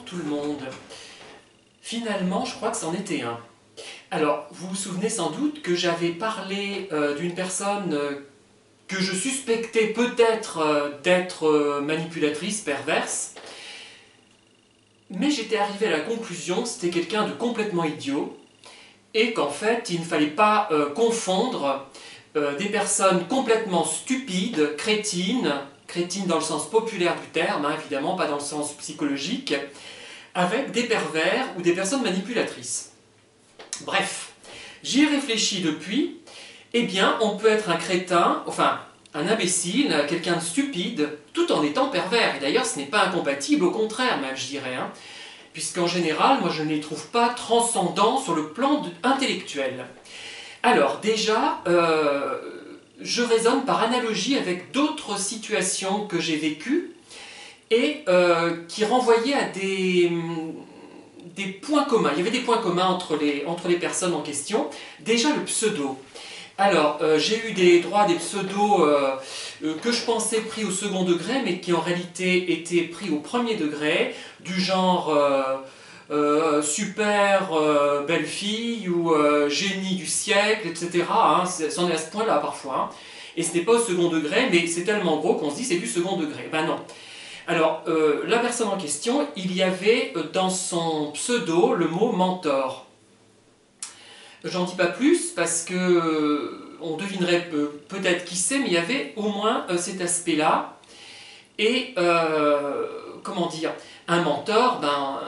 tout le monde. Finalement, je crois que c'en était un. Alors, vous vous souvenez sans doute que j'avais parlé d'une personne que je suspectais peut-être d'être manipulatrice, perverse, mais j'étais arrivé à la conclusion que c'était quelqu'un de complètement idiot, et qu'en fait, il ne fallait pas confondre des personnes complètement stupides, crétines dans le sens populaire du terme, hein, évidemment, pas dans le sens psychologique, avec des pervers ou des personnes manipulatrices. Bref, j'y ai réfléchi depuis. Eh bien, on peut être un crétin, enfin, un imbécile, quelqu'un de stupide, tout en étant pervers. Et d'ailleurs, ce n'est pas incompatible, au contraire même, je dirais. Hein, puisqu'en général, moi, je ne les trouve pas transcendants sur le plan intellectuel. Alors, déjà, je raisonne par analogie avec d'autres situations que j'ai vécues et qui renvoyaient à des points communs. Il y avait des points communs entre les personnes en question. Déjà, le pseudo. Alors, j'ai eu des droits à des pseudos que je pensais pris au second degré, mais qui en réalité étaient pris au premier degré, du genre super belle fille ou génie du siècle, etc. Hein, c'en est à ce point-là parfois. Hein. Et ce n'est pas au second degré, mais c'est tellement gros qu'on se dit c'est du second degré. Ben non. Alors, la personne en question, il y avait dans son pseudo le mot mentor. J'en dis pas plus parce que on devinerait peut-être qui c'est, mais il y avait au moins cet aspect-là. Et comment dire, un mentor, ben,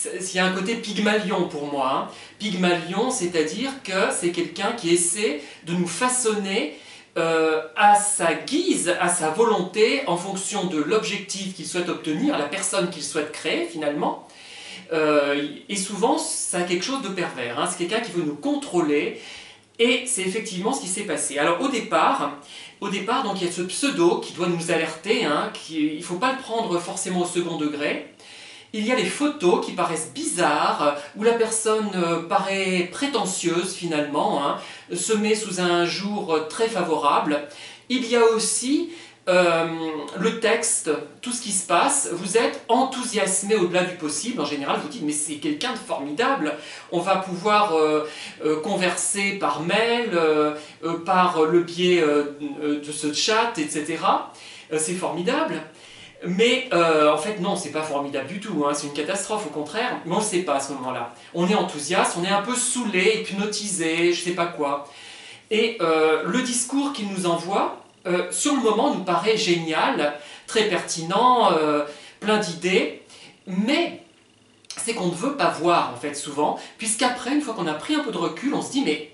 il y a un côté Pygmalion pour moi. Hein. Pygmalion, c'est-à-dire que c'est quelqu'un qui essaie de nous façonner à sa guise, à sa volonté, en fonction de l'objectif qu'il souhaite obtenir, la personne qu'il souhaite créer finalement. Et souvent, ça a quelque chose de pervers. Hein. C'est quelqu'un qui veut nous contrôler. Et c'est effectivement ce qui s'est passé. Alors au départ, donc, il y a ce pseudo qui doit nous alerter. Hein, il ne faut pas le prendre forcément au second degré. Il y a les photos qui paraissent bizarres, où la personne paraît prétentieuse finalement, hein, se met sous un jour très favorable. Il y a aussi le texte, tout ce qui se passe, vous êtes enthousiasmé au-delà du possible. En général, vous dites, mais c'est quelqu'un de formidable. On va pouvoir converser par mail, par le biais de ce chat, etc. C'est formidable. Mais en fait, non, c'est pas formidable du tout. Hein. C'est une catastrophe, au contraire. Mais on ne le sait pas à ce moment-là. On est enthousiaste, on est un peu saoulé, hypnotisé, je sais pas quoi. Et le discours qu'il nous envoie, sur le moment, nous paraît génial, très pertinent, plein d'idées, mais c'est qu'on ne veut pas voir, en fait, souvent, puisqu'après, une fois qu'on a pris un peu de recul, on se dit, mais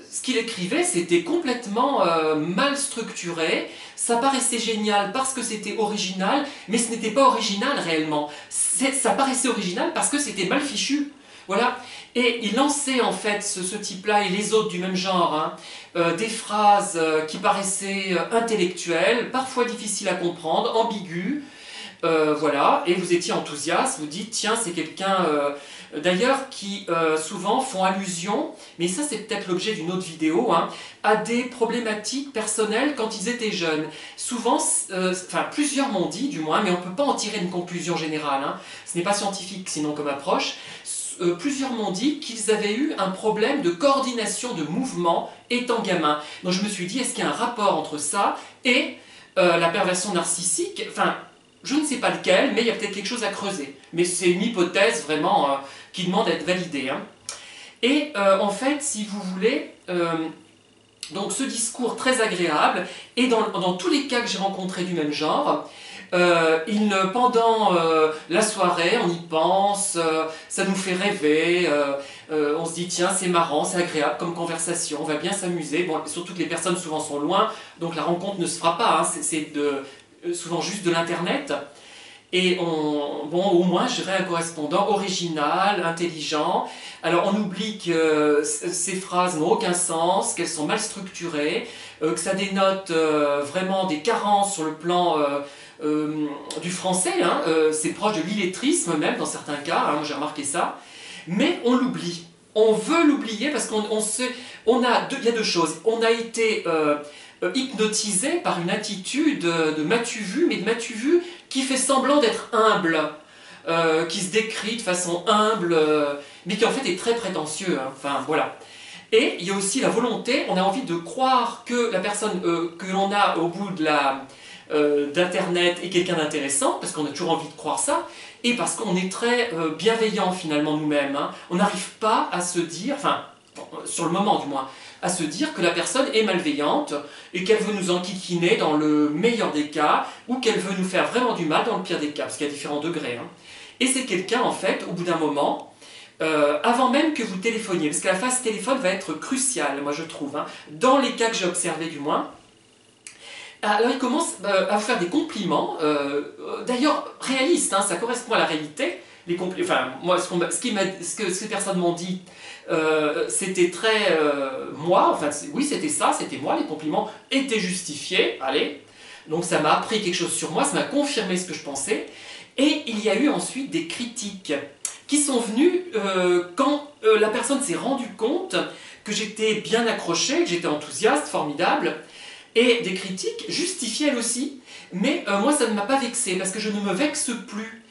ce qu'il écrivait, c'était complètement mal structuré, ça paraissait génial parce que c'était original, mais ce n'était pas original réellement. Ça paraissait original parce que c'était mal fichu. Voilà. Et il lançait en fait ce type-là et les autres du même genre, hein, des phrases qui paraissaient intellectuelles, parfois difficiles à comprendre, ambiguës, voilà, et vous étiez enthousiaste, vous dites, tiens, c'est quelqu'un, d'ailleurs, qui souvent font allusion, mais ça c'est peut-être l'objet d'une autre vidéo, hein, à des problématiques personnelles quand ils étaient jeunes. Souvent, enfin plusieurs m'ont dit, du moins, mais on ne peut pas en tirer une conclusion générale, hein, ce n'est pas scientifique sinon comme approche, plusieurs m'ont dit qu'ils avaient eu un problème de coordination de mouvement étant gamin. Donc je me suis dit, est-ce qu'il y a un rapport entre ça et la perversion narcissique? Enfin, je ne sais pas lequel, mais il y a peut-être quelque chose à creuser. Mais c'est une hypothèse vraiment qui demande à être validée. Hein. Et en fait, si vous voulez, donc ce discours très agréable, et dans tous les cas que j'ai rencontrés du même genre, pendant la soirée, on y pense, ça nous fait rêver, on se dit tiens c'est marrant, c'est agréable comme conversation, on va bien s'amuser. Bon, surtout que les personnes souvent sont loin, donc la rencontre ne se fera pas, hein, c'est souvent juste de l'internet. Et bon, au moins, je dirais un correspondant original, intelligent. Alors, on oublie que ces phrases n'ont aucun sens, qu'elles sont mal structurées, que ça dénote vraiment des carences sur le plan du français. Hein, c'est proche de l'illettrisme même, dans certains cas, hein, moi j'ai remarqué ça. Mais on l'oublie. On veut l'oublier parce il y a deux choses. On a été hypnotisé par une attitude de m'as-tu vu, mais de m'as-tu vu qui fait semblant d'être humble. qui se décrit de façon humble, mais qui en fait est très prétentieux, hein. Enfin voilà. Et il y a aussi la volonté, on a envie de croire que la personne que l'on a au bout de d'Internet est quelqu'un d'intéressant, parce qu'on a toujours envie de croire ça, et parce qu'on est très bienveillant finalement nous-mêmes, hein. On n'arrive pas à se dire, enfin, sur le moment du moins, à se dire que la personne est malveillante et qu'elle veut nous enquiquiner dans le meilleur des cas ou qu'elle veut nous faire vraiment du mal dans le pire des cas, parce qu'il y a différents degrés, hein. Et c'est quelqu'un, en fait, au bout d'un moment, avant même que vous téléphoniez, parce que la phase téléphone va être cruciale, moi je trouve, hein, dans les cas que j'ai observés du moins. Alors il commence à vous faire des compliments, d'ailleurs réalistes, hein, ça correspond à la réalité. Enfin, moi, ce que ces personnes m'ont dit, c'était très moi, enfin oui c'était ça, c'était moi, les compliments étaient justifiés, allez, donc ça m'a appris quelque chose sur moi, ça m'a confirmé ce que je pensais, et il y a eu ensuite des critiques qui sont venues quand la personne s'est rendue compte que j'étais bien accroché, que j'étais enthousiaste, formidable, et des critiques justifiées elles aussi, mais moi ça ne m'a pas vexé, parce que je ne me vexe plus,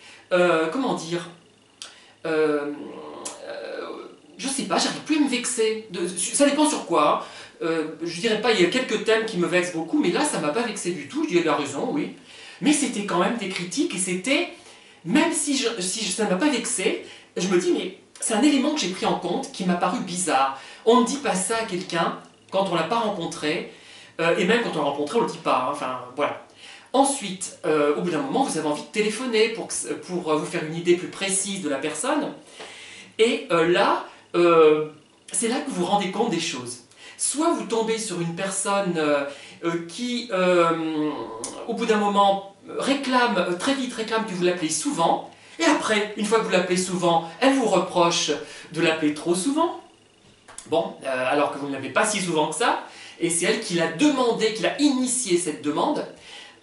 comment dire, je sais pas, j'arrive plus à me vexer. Ça dépend sur quoi, hein. Je dirais pas, il y a quelques thèmes qui me vexent beaucoup, mais là ça m'a pas vexé du tout, je dis elle a raison, oui. Mais c'était quand même des critiques, et c'était, même si ça ne m'a pas vexé, je me dis, mais c'est un élément que j'ai pris en compte qui m'a paru bizarre. On ne dit pas ça à quelqu'un quand on ne l'a pas rencontré, et même quand on l'a rencontré, on ne le dit pas, hein. Enfin, voilà. Ensuite, au bout d'un moment, vous avez envie de téléphoner pour vous faire une idée plus précise de la personne. Et là, c'est là que vous vous rendez compte des choses. Soit vous tombez sur une personne qui, au bout d'un moment, très vite réclame que vous l'appelez souvent, et après, une fois que vous l'appelez souvent, elle vous reproche de l'appeler trop souvent. Bon, alors que vous ne l'avez pas si souvent que ça, et c'est elle qui l'a demandé, qui l'a initié cette demande.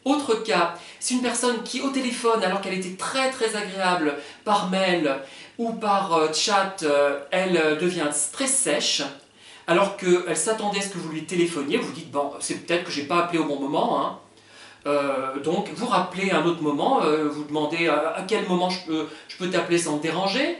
Autre cas, c'est une personne qui au téléphone, alors qu'elle était très très agréable par mail ou par chat, elle devient très sèche, alors qu'elle s'attendait à ce que vous lui téléphoniez. Vous dites, bon, c'est peut-être que je n'ai pas appelé au bon moment, hein. Donc vous rappelez à un autre moment, vous demandez à quel moment je peux t'appeler sans te déranger.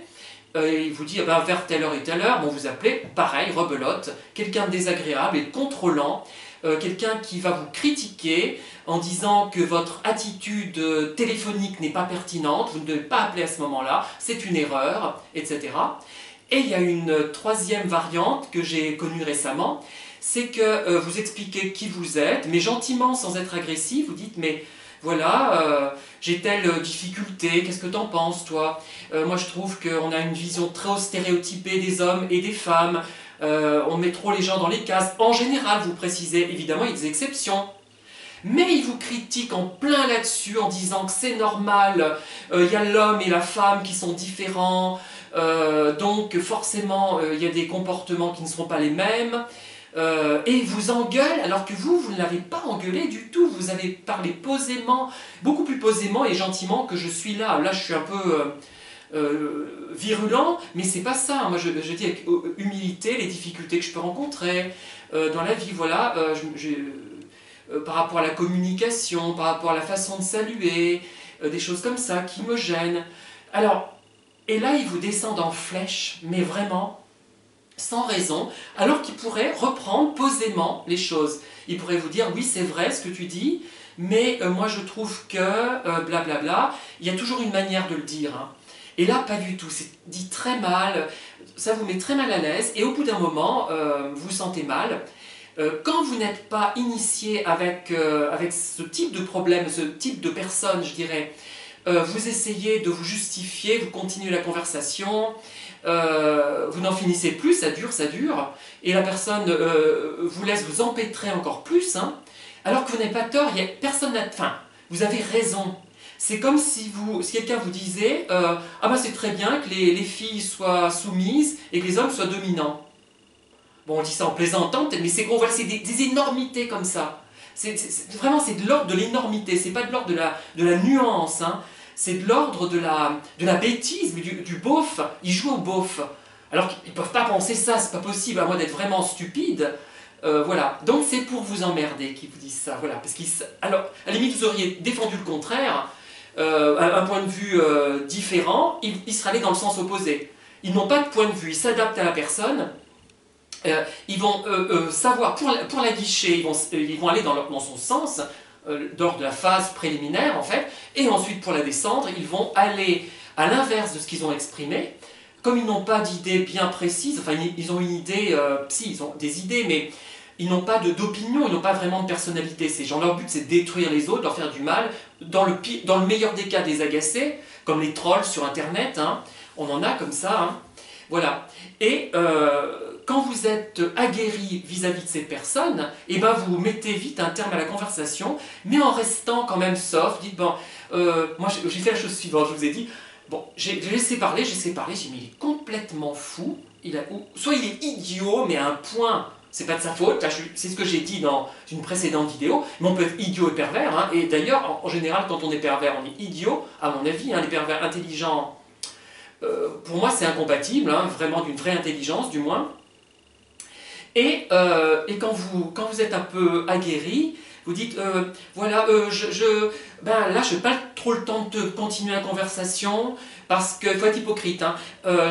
Il vous dit eh ben, vers telle heure et telle heure, bon, vous appelez, pareil, rebelote, quelqu'un de désagréable et de contrôlant, quelqu'un qui va vous critiquer en disant que votre attitude téléphonique n'est pas pertinente, vous ne devez pas appeler à ce moment-là, c'est une erreur, etc. Et il y a une troisième variante que j'ai connue récemment, c'est que vous expliquez qui vous êtes, mais gentiment, sans être agressif, vous dites mais voilà, j'ai telle difficulté, qu'est-ce que t'en penses toi? Moi je trouve qu'on a une vision trop stéréotypée des hommes et des femmes, on met trop les gens dans les cases. En général, vous précisez, évidemment il y a des exceptions, mais ils vous critiquent en plein là-dessus en disant que c'est normal, il y a l'homme et la femme qui sont différents, donc forcément il y a des comportements qui ne seront pas les mêmes. Et il vous engueule alors que vous ne l'avez pas engueulé du tout. Vous avez parlé posément, beaucoup plus posément et gentiment que je suis là. Là, je suis un peu virulent, mais c'est pas ça. Moi, je dis avec humilité les difficultés que je peux rencontrer dans la vie. Voilà, par rapport à la communication, par rapport à la façon de saluer, des choses comme ça qui me gênent. Alors, et là, il vous descend en flèche, mais vraiment sans raison, alors qu'il pourrait reprendre posément les choses. Il pourrait vous dire, oui c'est vrai ce que tu dis, mais moi je trouve que, blablabla, il y a toujours une manière de le dire, hein. Et là, pas du tout, c'est dit très mal, ça vous met très mal à l'aise, et au bout d'un moment, vous vous sentez mal. Quand vous n'êtes pas initié avec ce type de problème, ce type de personne, je dirais, vous essayez de vous justifier, vous continuez la conversation, vous n'en finissez plus, ça dure, et la personne vous laisse vous empêtrer encore plus, hein, alors que vous n'avez pas tort, personne n'a... Enfin, vous avez raison. C'est comme si quelqu'un vous disait ah ben c'est très bien que les filles soient soumises et que les hommes soient dominants. Bon, on dit ça en plaisantant, mais c'est gros, voilà, c'est des énormités comme ça. Vraiment, c'est de l'ordre de l'énormité, c'est pas de l'ordre de la nuance, hein. C'est de l'ordre de la bêtise, mais du beauf. Ils jouent au beauf. Alors qu'ils ne peuvent pas penser ça, c'est pas possible, à moins d'être vraiment stupide. Voilà. Donc c'est pour vous emmerder qu'ils vous disent ça. Voilà. Alors, à la limite, vous auriez défendu le contraire. un point de vue différent, il sera allé dans le sens opposé. Ils n'ont pas de point de vue, ils s'adaptent à la personne. Ils vont savoir, pour la guicher, ils vont aller dans son sens, lors de la phase préliminaire en fait, et ensuite pour la descendre, ils vont aller à l'inverse de ce qu'ils ont exprimé. Comme ils n'ont pas d'idée bien précise, enfin ils ont une idée, si, ils ont des idées, mais ils n'ont pas d'opinion, ils n'ont pas vraiment de personnalité. Ces gens, leur but c'est de détruire les autres, de leur faire du mal, dans le meilleur des cas des agacer, comme les trolls sur internet, hein. On en a comme ça, hein. Voilà. Et quand vous êtes aguerri vis-à-vis de ces personnes, eh ben vous mettez vite un terme à la conversation, mais en restant quand même soft. Dites, bon, moi j'ai fait la chose suivante, je vous ai dit, bon, j'ai laissé parler, j'ai dit, mais il est complètement fou, soit il est idiot, mais à un point, c'est pas de sa faute, c'est ce que j'ai dit dans une précédente vidéo, mais on peut être idiot et pervers, hein, et d'ailleurs, en général, quand on est pervers, on est idiot, à mon avis, hein, les pervers intelligents, pour moi c'est incompatible, hein, vraiment d'une vraie intelligence du moins. Et quand vous êtes un peu aguerri, vous dites, voilà, ben là je n'ai pas trop le temps de continuer la conversation, parce qu'il faut être hypocrite, hein,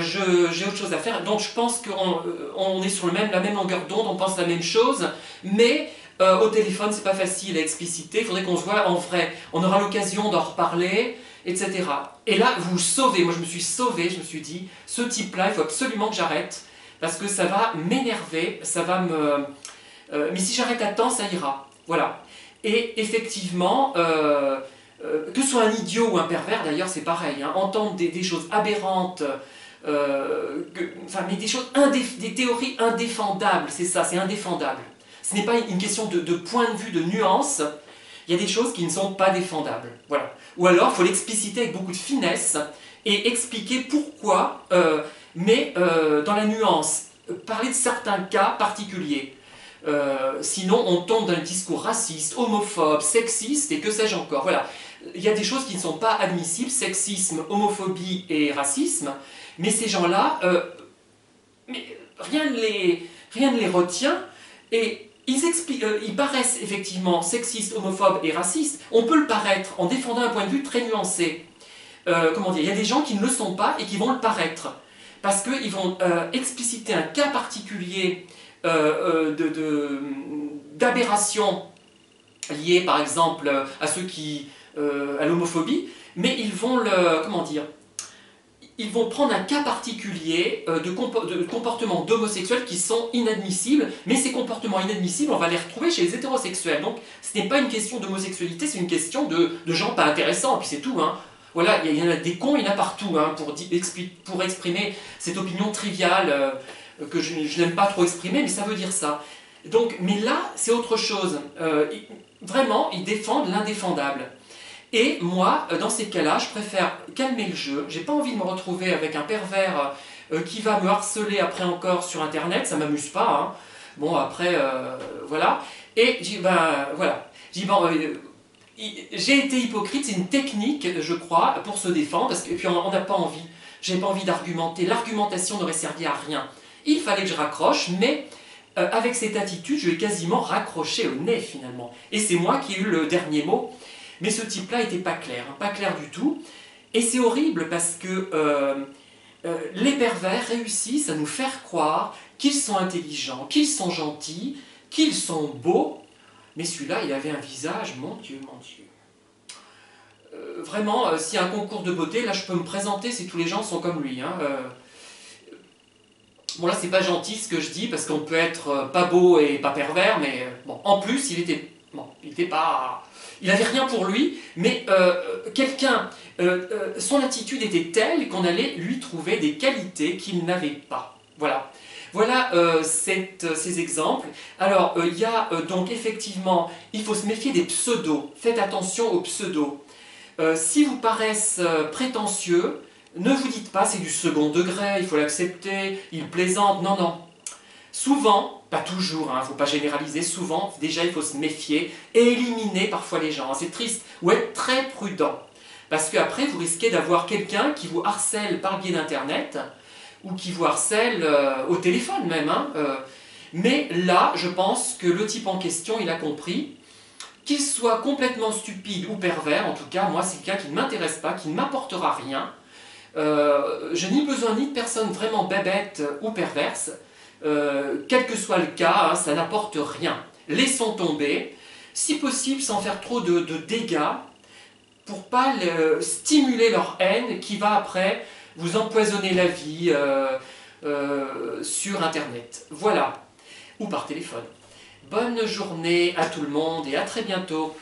j'ai autre chose à faire, donc je pense qu'on est sur la même longueur d'onde, on pense la même chose, mais au téléphone c'est pas facile à expliciter, il faudrait qu'on se voit en vrai, on aura l'occasion d'en reparler, etc. Et là, vous sauvez, moi je me suis sauvé, je me suis dit, ce type-là, il faut absolument que j'arrête, parce que ça va m'énerver, ça va me... mais si j'arrête à temps, ça ira. Voilà. Et effectivement, que ce soit un idiot ou un pervers, d'ailleurs, c'est pareil. Hein, entendre des choses aberrantes, mais des choses, des théories indéfendables, c'est ça, c'est indéfendable. Ce n'est pas une question de point de vue, de nuance. Il y a des choses qui ne sont pas défendables. Voilà. Ou alors, il faut l'expliciter avec beaucoup de finesse et expliquer pourquoi... mais dans la nuance, parler de certains cas particuliers. Sinon, on tombe dans le discours raciste, homophobe, sexiste et que sais-je encore. Voilà. Il y a des choses qui ne sont pas admissibles, sexisme, homophobie et racisme, mais ces gens-là, rien ne les retient et ils paraissent effectivement sexistes, homophobes et racistes. On peut le paraître en défendant un point de vue très nuancé. Comment dire, il y a des gens qui ne le sont pas et qui vont le paraître. Parce qu'ils vont expliciter un cas particulier d'aberration liée par exemple à à l'homophobie, mais ils vont ils vont prendre un cas particulier de comportements d'homosexuels qui sont inadmissibles, mais ces comportements inadmissibles, on va les retrouver chez les hétérosexuels. Donc ce n'est pas une question d'homosexualité, c'est une question de gens pas intéressants, et puis c'est tout, hein. Voilà, il y en a des cons, il y en a partout, hein, pour exprimer cette opinion triviale que je n'aime pas trop exprimer, mais ça veut dire ça. Donc, mais là, c'est autre chose. Vraiment, ils défendent l'indéfendable. Et moi, dans ces cas-là, je préfère calmer le jeu. J'ai pas envie de me retrouver avec un pervers qui va me harceler après encore sur Internet, ça m'amuse pas. Hein. Bon, après, voilà. Et je dis, ben, voilà. Je dis, bon... j'ai été hypocrite, c'est une technique, je crois, pour se défendre, parce que puis on n'a pas envie, j'ai pas envie d'argumenter, l'argumentation n'aurait servi à rien. Il fallait que je raccroche, mais avec cette attitude, je l'ai quasiment raccroché au nez finalement. Et c'est moi qui ai eu le dernier mot, mais ce type-là n'était pas clair, hein, pas clair du tout. Et c'est horrible parce que les pervers réussissent à nous faire croire qu'ils sont intelligents, qu'ils sont gentils, qu'ils sont beaux. Mais celui-là, il avait un visage, mon Dieu, mon Dieu. Vraiment, s'il y a un concours de beauté, là je peux me présenter si tous les gens sont comme lui. Hein. Bon là c'est pas gentil ce que je dis, parce qu'on peut être pas beau et pas pervers, mais bon, en plus il était pas... Il avait rien pour lui, mais son attitude était telle qu'on allait lui trouver des qualités qu'il n'avait pas. Voilà. Voilà ces exemples. Alors, il y a donc effectivement, il faut se méfier des pseudos. Faites attention aux pseudos. Si vous paraissent prétentieux, ne vous dites pas c'est du second degré, il faut l'accepter, il plaisante. Non, non. Souvent, pas toujours, il ne faut pas généraliser, souvent, déjà il faut se méfier et éliminer parfois les gens. C'est triste. Ou être très prudent. Parce qu'après, vous risquez d'avoir quelqu'un qui vous harcèle par le biais d'Internet, ou qui vous harcèle au téléphone même. Hein, mais là, je pense que le type en question, il a compris Qu'il soit complètement stupide ou pervers, en tout cas, moi, c'est quelqu'un qui ne m'intéresse pas, qui ne m'apportera rien. Je n'ai besoin ni de personnes vraiment bébêtes ou perverses. Quel que soit le cas, hein, ça n'apporte rien. Laissons tomber, si possible sans faire trop de dégâts, pour pas stimuler leur haine qui va après vous empoisonner la vie sur Internet. Voilà, ou par téléphone. Bonne journée à tout le monde et à très bientôt.